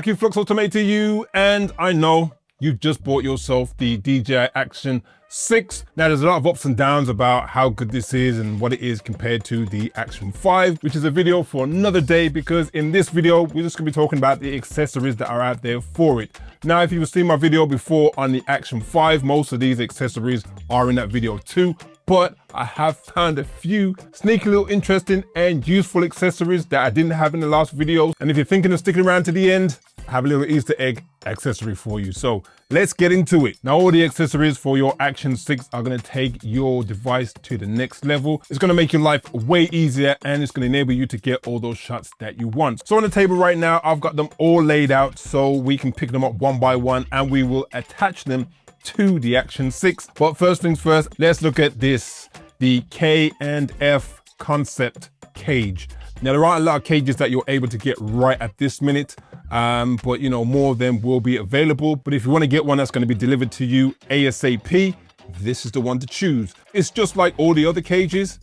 Happy Flux Ultimate to you, and I know you've just bought yourself the DJI Action 6. Now there's a lot of ups and downs about how good this is and what it is compared to the Action 5, which is a video for another day, because in this video, we're just gonna be talking about the accessories that are out there for it. Now, if you've seen my video before on the Action 5, most of these accessories are in that video too, but I have found a few sneaky little interesting and useful accessories that I didn't have in the last video. And if you're thinking of sticking around to the end, I have a little Easter egg accessory for you. So let's get into it. Now, all the accessories for your Action 6 are gonna take your device to the next level. It's gonna make your life way easier, and it's gonna enable you to get all those shots that you want. So on the table right now, I've got them all laid out so we can pick them up one by one and we will attach them to the Action 6. But first things first, let's look at this, the K&F concept cage. Now, there aren't a lot of cages that you're able to get right at this minute, but you know, more of them will be available. But if you want to get one that's going to be delivered to you ASAP, this is the one to choose. It's just like all the other cages,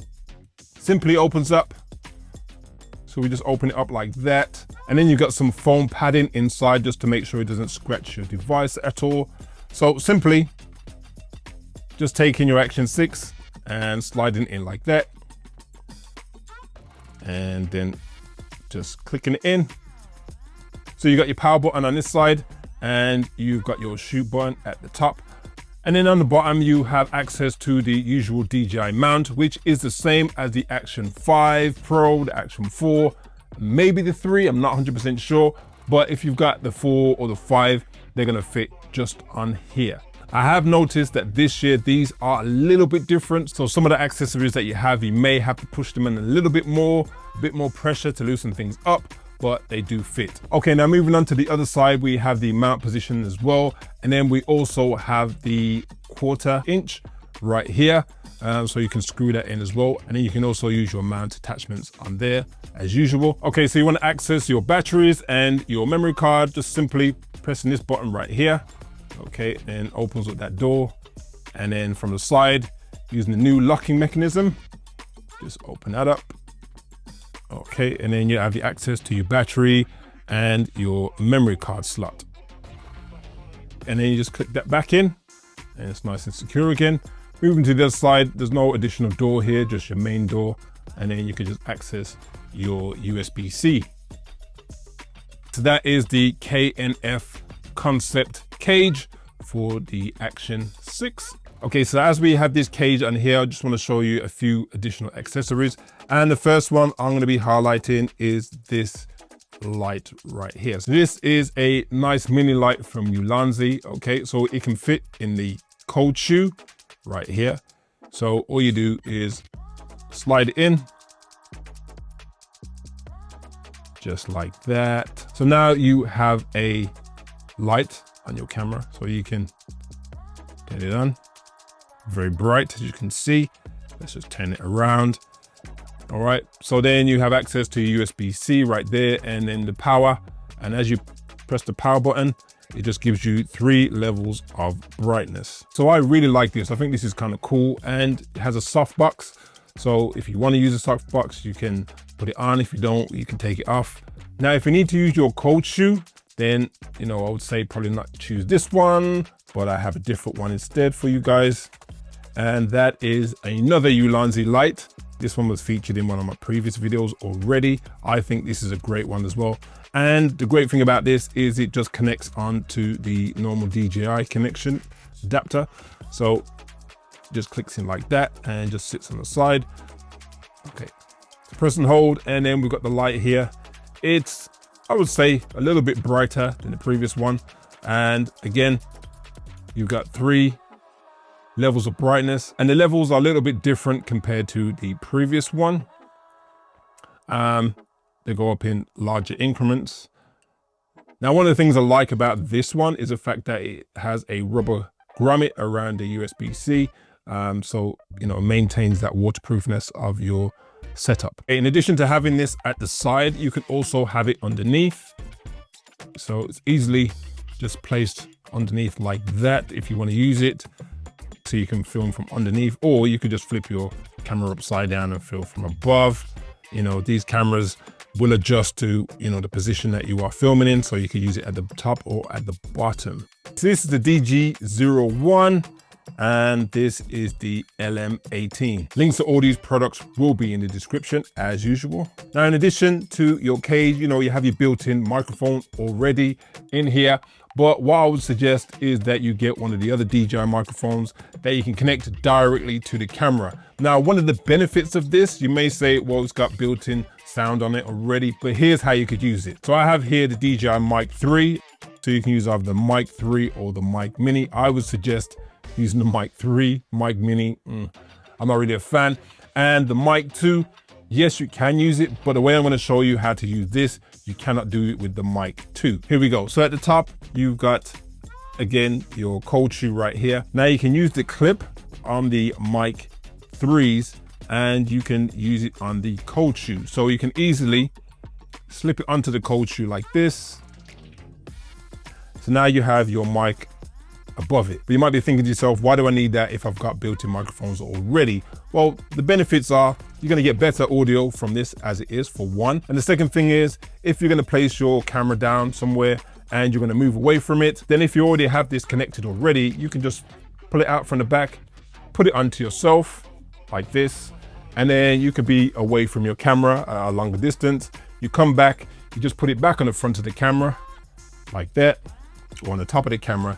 simply opens up. So we just open it up like that. And then you've got some foam padding inside just to make sure it doesn't scratch your device at all. So simply just taking your Action 6 and sliding it in like that. And then just clicking it in. So you got your power button on this side and you've got your shoot button at the top. And then on the bottom, you have access to the usual DJI mount, which is the same as the Action 5 Pro, the Action 4, maybe the 3, I'm not 100% sure. But if you've got the 4 or the 5, they're gonna fit just on here. I have noticed that this year, these are a little bit different. So some of the accessories that you have, you may have to push them in a little bit more pressure to loosen things up, but they do fit. Okay, now moving on to the other side, we have the mount position as well. And then we also have the 1/4 inch right here. So you can screw that in as well. And then you can also use your mount attachments on there as usual. Okay, so you want to access your batteries and your memory card, just simply pressing this button right here. Okay, and opens up that door. And then from the side, using the new locking mechanism, just open that up. Okay, and then you have the access to your battery and your memory card slot. And then you just click that back in and it's nice and secure again. Moving to the other side, there's no additional door here, just your main door. And then you can just access your USB-C. So that is the K&F concept cage for the Action 6. Okay, so as we have this cage on here, I just want to show you a few additional accessories. And the first one I'm going to be highlighting is this light right here. So this is a nice mini light from Ulanzi. Okay, so it can fit in the cold shoe right here. So all you do is slide it in, just like that. So now you have a light on your camera, so you can turn it on. Very bright, as you can see. Let's just turn it around. All right, so then you have access to USB-C right there, and then the power. And as you press the power button, it just gives you 3 levels of brightness. So I really like this. I think this is kind of cool, and it has a softbox. So if you want to use a softbox, you can put it on. If you don't, you can take it off. Now, if you need to use your cold shoe, then, you know, I would say probably not choose this one, but I have a different one instead for you guys. And that is another Ulanzi light. This one was featured in one of my previous videos already. I think this is a great one as well. And the great thing about this is it just connects onto the normal DJI connection adapter. So just clicks in like that and just sits on the side. Okay, press and hold, and then we've got the light here. It's, I would say, a little bit brighter than the previous one. And again, you've got 3 levels of brightness, and the levels are a little bit different compared to the previous one. They go up in larger increments. Now, one of the things I like about this one is the fact that it has a rubber grommet around the USB-C. So, you know, it maintains that waterproofness of your setup. In addition to having this at the side, you can also have it underneath. So it's easily just placed underneath like that if you want to use it. So you can film from underneath, or you could just flip your camera upside down and film from above. You know, these cameras will adjust to, the position that you are filming in. So you can use it at the top or at the bottom. So this is the DG01 and this is the LM18. Links to all these products will be in the description as usual. Now, in addition to your cage, you have your built-in microphone already in here. But what I would suggest is that you get one of the other DJI microphones that you can connect directly to the camera. Now, one of the benefits of this, you may say, well, it's got built-in sound on it already, but here's how you could use it. So I have here the DJI Mic 3. So you can use either the Mic 3 or the Mic Mini. I would suggest using the Mic 3, Mic Mini, I'm not really a fan. And the Mic 2, yes, you can use it, but the way I'm going to show you how to use this, you cannot do it with the Mic 2. Here we go. So at the top, you've got, again, your cold shoe right here. Now you can use the clip on the Mic 3s and you can use it on the cold shoe. So you can easily slip it onto the cold shoe like this. So now you have your mic above it. But you might be thinking to yourself, why do I need that if I've got built-in microphones already? Well, the benefits are you're going to get better audio from this as it is, for one. And the second thing is, if you're going to place your camera down somewhere and you're going to move away from it, then if you already have this connected already, you can just pull it out from the back, put it onto yourself like this, and then you could be away from your camera a longer distance. You come back, you just put it back on the front of the camera like that, or on the top of the camera,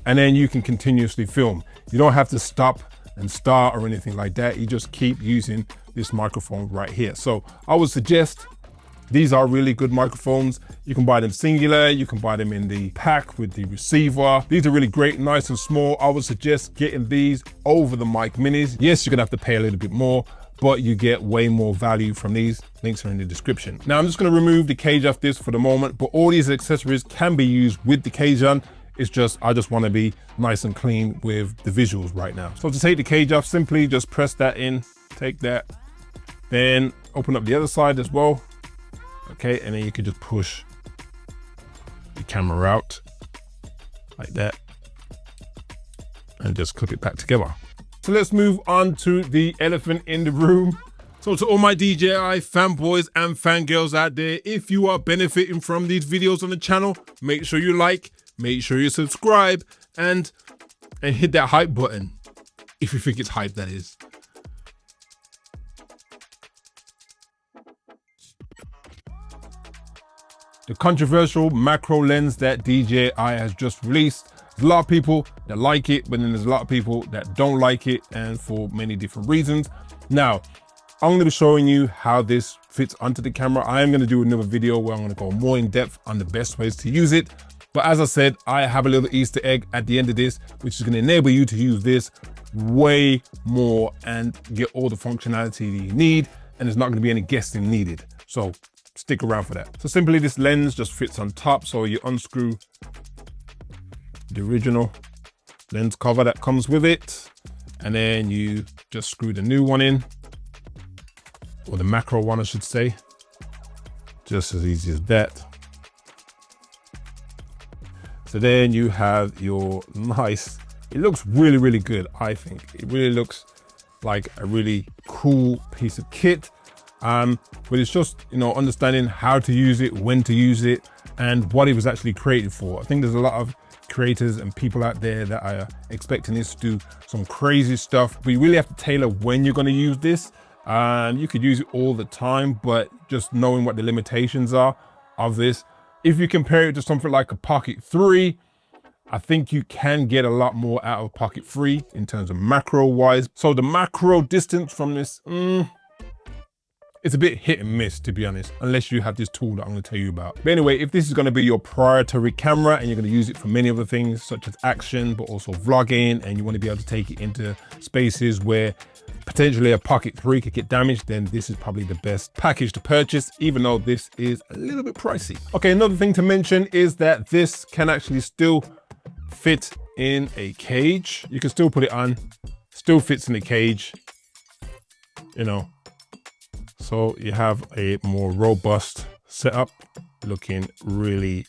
and then you can continuously film. You don't have to stop and start or anything like that. You just keep using this microphone right here. So I would suggest these are really good microphones. You can buy them singular, you can buy them in the pack with the receiver. These are really great, nice and small. I would suggest getting these over the Mic Minis. Yes, you're gonna have to pay a little bit more, but you get way more value from these. Links are in the description. Now I'm just gonna remove the cage off this for the moment, but all these accessories can be used with the cage on. It's just, I just wanna be nice and clean with the visuals right now. So to take the cage off, simply just press that in, take that, then open up the other side as well. Okay, and then you can just push the camera out like that and just clip it back together. So let's move on to the elephant in the room. So to all my DJI fanboys and fangirls out there, if you are benefiting from these videos on the channel, make sure you like, make sure you subscribe, and hit that hype button. If you think it's hype, that is. The controversial macro lens that DJI has just released. There's a lot of people that like it, but then there's a lot of people that don't like it, and for many different reasons. Now, I'm going to be showing you how this fits onto the camera. I am going to do another video where I'm going to go more in depth on the best ways to use it. But as I said, I have a little Easter egg at the end of this, which is going to enable you to use this way more and get all the functionality that you need. And there's not going to be any guessing needed. So stick around for that. So simply this lens just fits on top. So you unscrew the original lens cover that comes with it. And then you just screw the new one in, or the macro one, I should say. Just as easy as that. So then you have your nice, it looks really, really good, I think. It really looks like a really cool piece of kit. But it's just, understanding how to use it, when to use it, and what it was actually created for. I think there's a lot of creators and people out there that are expecting this to do some crazy stuff, but you really have to tailor when you're going to use this. You could use it all the time, but just knowing what the limitations are of this. If you compare it to something like a Pocket 3, I think you can get a lot more out of Pocket 3 in terms of macro wise. So the macro distance from this, it's a bit hit and miss, to be honest, unless you have this tool that I'm going to tell you about. But anyway, if this is going to be your priority camera and you're going to use it for many other things such as action, but also vlogging, and you want to be able to take it into spaces where potentially a Pocket 3 could get damaged, then this is probably the best package to purchase, even though this is a little bit pricey. Okay, another thing to mention is that this can actually still fit in a cage. You can still put it on, still fits in the cage, So you have a more robust setup, looking really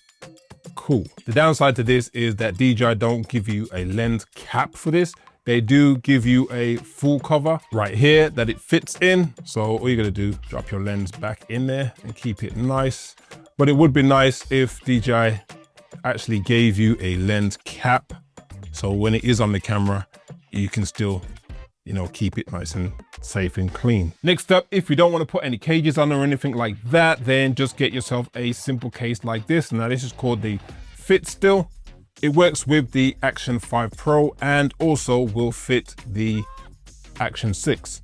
cool. The downside to this is that DJI don't give you a lens cap for this. they do give you a full cover right here that it fits in. So all you gotta do, drop your lens back in there and keep it nice. But it would be nice if DJI actually gave you a lens cap. So when it is on the camera, you can still, you know, keep it nice and safe and clean. Next up, if you don't want to put any cages on or anything like that, then just get yourself a simple case like this. Now this is called the FiTSTILL. It works with the Action 5 Pro and also will fit the Action 6.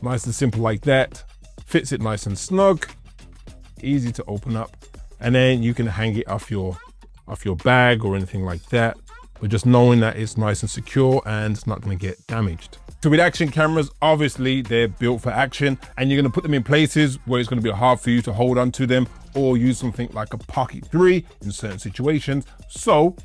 Nice and simple like that. Fits it nice and snug, easy to open up. And then you can hang it off your bag or anything like that. But just knowing that it's nice and secure and it's not going to get damaged. So with action cameras, obviously they're built for action, and you're going to put them in places where it's going to be hard for you to hold on to them or use something like a Pocket 3 in certain situations. So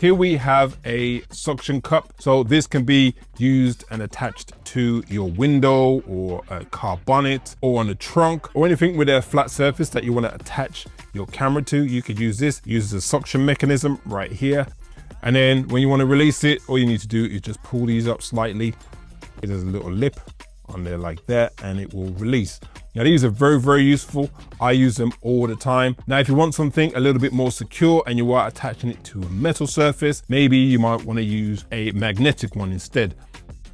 here we have a suction cup. So this can be used and attached to your window or a car bonnet or on the trunk or anything with a flat surface that you want to attach your camera to. You could use this, uses a suction mechanism right here. And then when you want to release it, all you need to do is just pull these up slightly. There's a little lip on there like that, and it will release. Now these are very, very useful. I use them all the time. Now, if you want something a little bit more secure and you are attaching it to a metal surface, maybe you might want to use a magnetic one instead.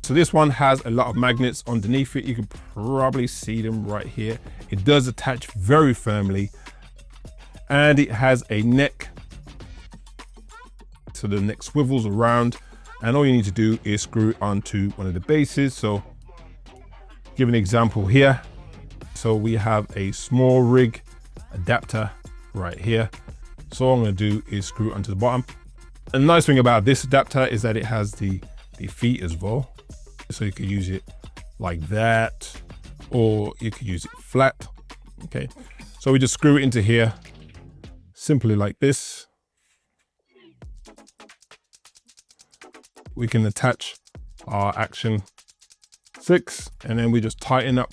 So this one has a lot of magnets underneath it. You can probably see them right here. It does attach very firmly, and it has a neck. So the neck swivels around, and all you need to do is screw it onto one of the bases. So give an example here. So we have a SMALLRIG adapter right here. So all I'm going to do is screw it onto the bottom. And the nice thing about this adapter is that it has the feet as well. So you could use it like that, or you could use it flat. Okay, so we just screw it into here simply like this. We can attach our Action 6, and then we just tighten up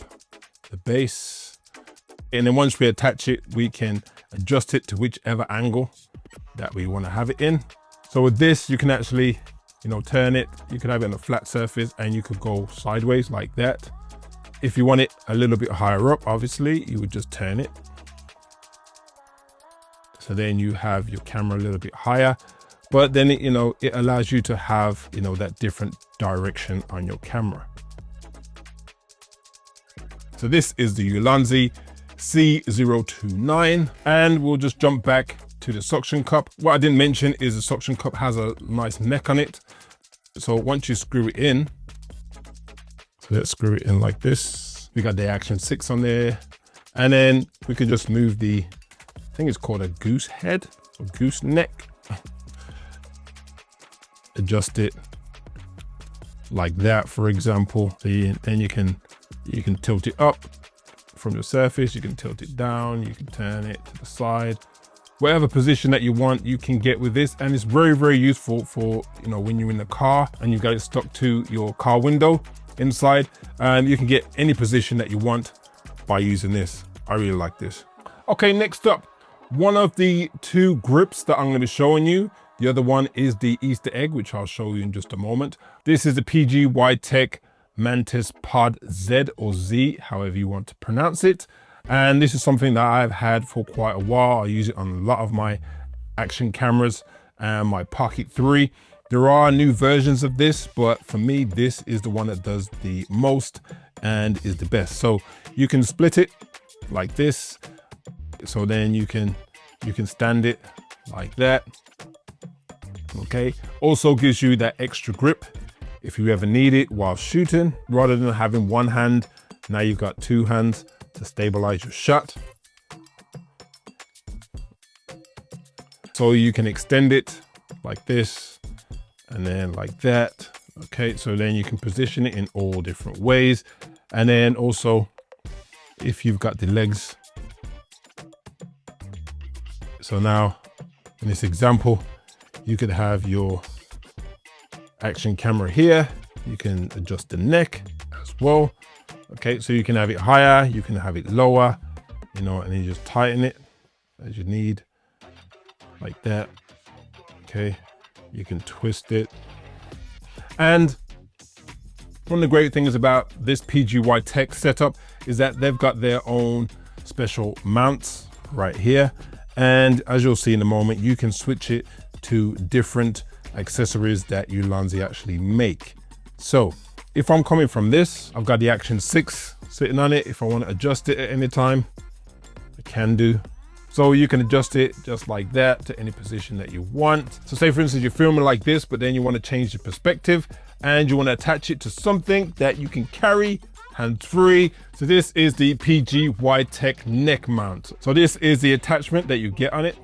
the base. And then once we attach it, we can adjust it to whichever angle that we want to have it in. So with this, you can actually, you know, turn it. You can have it on a flat surface and you could go sideways like that. If you want it a little bit higher up, obviously, you would just turn it. So then you have your camera a little bit higher. But then it, you know, it allows you to have, you know, that different direction on your camera. So this is the Ulanzi C029, and we'll just jump back to the suction cup. What I didn't mention is the suction cup has a nice neck on it. So once you screw it in, so let's screw it in like this. We got the Action 6 on there, and then we can just move the, I think it's called a goose head or goose neck. Adjust it like that, for example. Then you can tilt it up from the surface, you can tilt it down, you can turn it to the side, whatever position that you want you can get with this. And it's very, very useful for, you know, when you're in the car and you've got it stuck to your car window inside, and you can get any position that you want by using this. I really like this. Okay, next up, one of the two grips that I'm going to be showing you. The other one is the Easter egg, which I'll show you in just a moment. This is the PGYTECH MantisPod Z or Z, however you want to pronounce it. And this is something that I've had for quite a while. I use it on a lot of my action cameras and my Pocket 3. There are new versions of this, but for me, this is the one that does the most and is the best. So you can split it like this. So then you can stand it like that. Okay, also gives you that extra grip if you ever need it while shooting. Rather than having one hand, now you've got two hands to stabilize your shot. So you can extend it like this and then like that. Okay, so then you can position it in all different ways. And then also, if you've got the legs, so now in this example, you could have your action camera here. You can adjust the neck as well. Okay, so you can have it higher, you can have it lower, you know, and you just tighten it as you need, like that. Okay, you can twist it. And one of the great things about this PGYTECH setup is that they've got their own special mounts right here. And as you'll see in a moment, you can switch it to different accessories that Ulanzi actually make. So if I'm coming from this, I've got the Action 6 sitting on it. If I want to adjust it at any time, I can do. So you can adjust it just like that to any position that you want. So say for instance, you're filming like this, but then you want to change the perspective and you want to attach it to something that you can carry hands-free. So this is the PGYTECH neck mount. So this is the attachment that you get on it.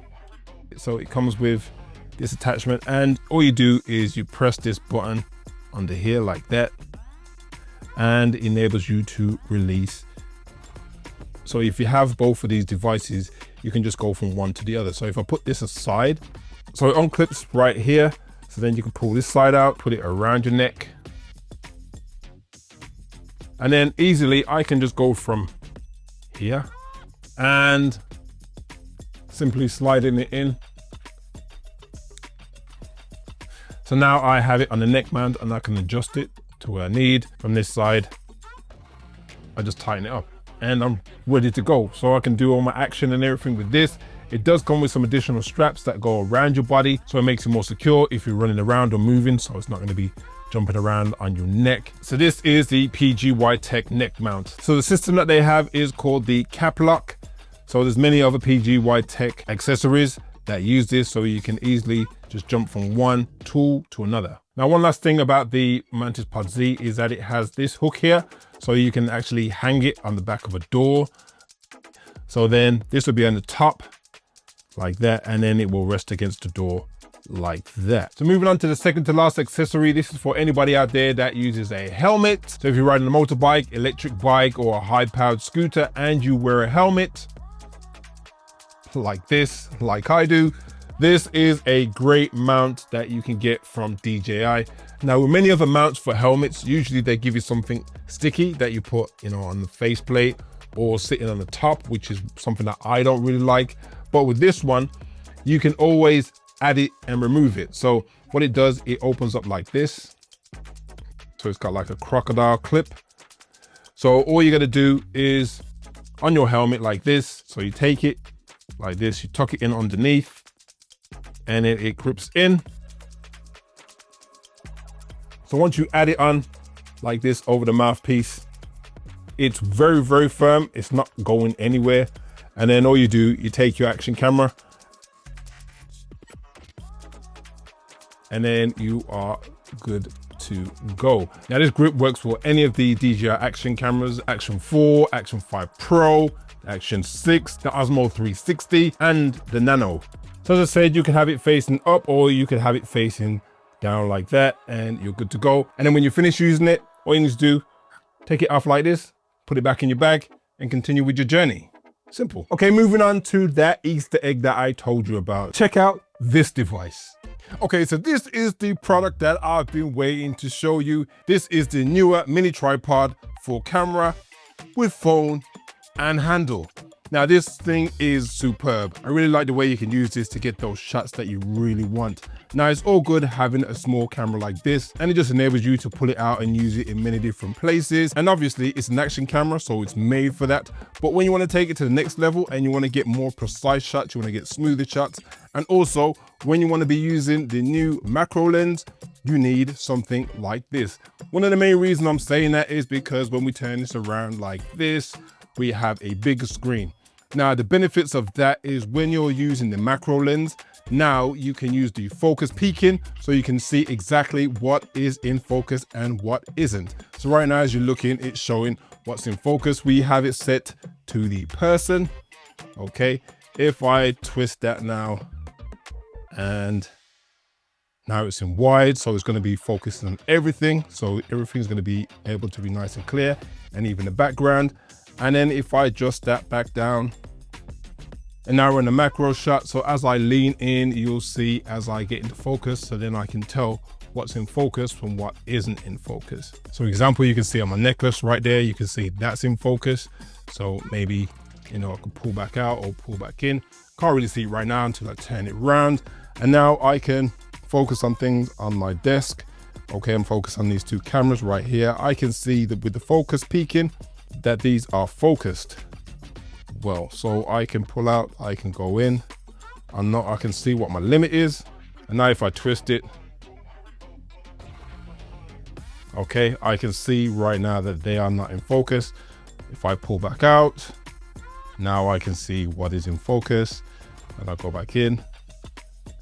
So it comes with this attachment, and all you do is you press this button under here like that, and it enables you to release. So if you have both of these devices, you can just go from one to the other. So if I put this aside, so it unclips right here. So then you can pull this side out, put it around your neck. And then easily I can just go from here and simply sliding it in. So now I have it on the neck mount and I can adjust it to where I need. From this side, I just tighten it up and I'm ready to go. So I can do all my action and everything with this. It does come with some additional straps that go around your body, so it makes it more secure if you're running around or moving, so it's not going to be jumping around on your neck. So this is the PGYTECH neck mount. So the system that they have is called the CapLock. So there's many other PGYTECH accessories that use this, so you can easily just jump from one tool to another. Now, one last thing about the MantisPod Z is that it has this hook here, so you can actually hang it on the back of a door. So then this will be on the top like that, and then it will rest against the door like that. So moving on to the second to last accessory, this is for anybody out there that uses a helmet. So if you're riding a motorbike, electric bike, or a high-powered scooter and you wear a helmet like this, like I do, this is a great mount that you can get from DJI. Now, with many other mounts for helmets, usually they give you something sticky that you put, on the faceplate or sitting on the top, which is something that I don't really like. But with this one, you can always add it and remove it. So what it does, it opens up like this. So it's got like a crocodile clip. So all you gotta do is on your helmet like this. So you take it like this, you tuck it in underneath, and then it grips in. So once you add it on like this over the mouthpiece, it's very, very firm. It's not going anywhere. And then all you do, you take your action camera and then you are good to go. Now this grip works for any of the DJI action cameras, Action 4, Action 5 Pro, Action 6, the Osmo 360 and the Nano. So as I said, you can have it facing up or you can have it facing down like that and you're good to go. And then when you finish using it, all you need to do, take it off like this, put it back in your bag and continue with your journey. Simple. Okay, moving on to that Easter egg that I told you about. Check out this device. Okay, so this is the product that I've been waiting to show you. This is the NEEWER mini tripod for camera with phone and handle. Now this thing is superb. I really like the way you can use this to get those shots that you really want. Now it's all good having a small camera like this, and it just enables you to pull it out and use it in many different places. And obviously it's an action camera, so it's made for that. But when you want to take it to the next level and you want to get more precise shots, you want to get smoother shots, and also when you want to be using the new macro lens, you need something like this. One of the main reasons I'm saying that is because when we turn this around like this, we have a bigger screen. Now the benefits of that is when you're using the macro lens, now you can use the focus peaking so you can see exactly what is in focus and what isn't. So right now as you're looking, it's showing what's in focus. We have it set to the person. Okay, if I twist that now, and now it's in wide, so it's going to be focused on everything. So everything's going to be able to be nice and clear, and even the background. And then if I adjust that back down, and now we're in the macro shot. So as I lean in, you'll see as I get into focus, so then I can tell what's in focus from what isn't in focus. So example, you can see on my necklace right there, you can see that's in focus. So maybe, I can pull back out or pull back in. Can't really see it right now until I turn it around. And now I can focus on things on my desk. Okay, I'm focused on these two cameras right here. I can see that with the focus peaking, that these are focused well. So I can pull out, I can go in. I can see what my limit is. And now if I twist it, okay, I can see right now that they are not in focus. If I pull back out, now I can see what is in focus. And I'll go back in,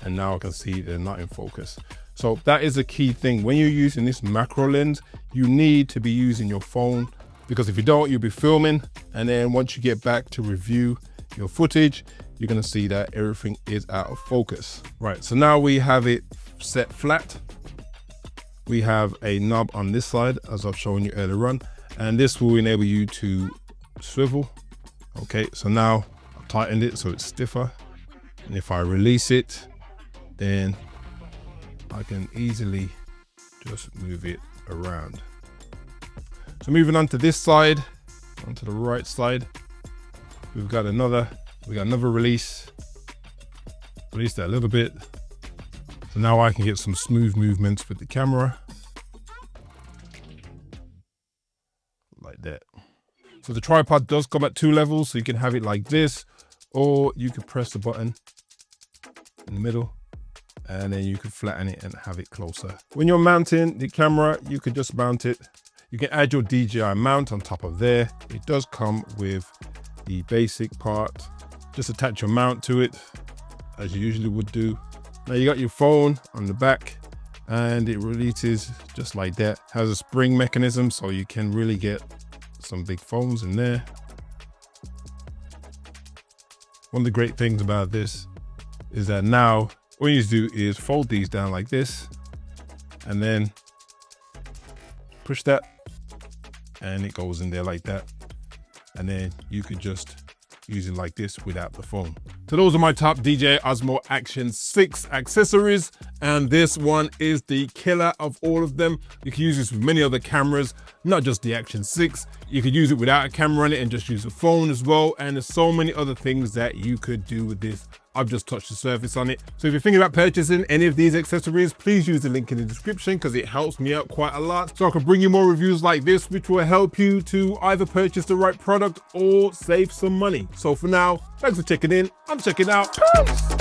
and now I can see they're not in focus. So that is a key thing. When you're using this macro lens, you need to be using your phone, because if you don't, you'll be filming. And then once you get back to review your footage, you're gonna see that everything is out of focus. Right, so now we have it set flat. We have a knob on this side, as I've shown you earlier on, and this will enable you to swivel. Okay, so now I've tightened it so it's stiffer. And if I release it, then I can easily just move it around. So moving on to this side, onto the right side, we've got another release. Release that a little bit. So now I can get some smooth movements with the camera. Like that. So the tripod does come at 2 levels, so you can have it like this, or you can press the button in the middle, and then you can flatten it and have it closer. When you're mounting the camera, you can just mount it. You can add your DJI mount on top of there. It does come with the basic part. Just attach your mount to it, as you usually would do. Now you got your phone on the back, and it releases just like that. Has a spring mechanism, so you can really get some big phones in there. One of the great things about this is that now all you need to do is fold these down like this, and then push that, and it goes in there like that. And then you could just use it like this without the phone. So those are my top DJI Osmo Action 6 accessories, and this one is the killer of all of them. You can use this with many other cameras, not just the Action 6. You could use it without a camera on it and just use a phone as well, and there's so many other things that you could do with this. I've just touched the surface on it. So if you're thinking about purchasing any of these accessories, please use the link in the description, because it helps me out quite a lot, so I can bring you more reviews like this, which will help you to either purchase the right product or save some money. So for now, thanks for checking in. I'm checking out. Peace.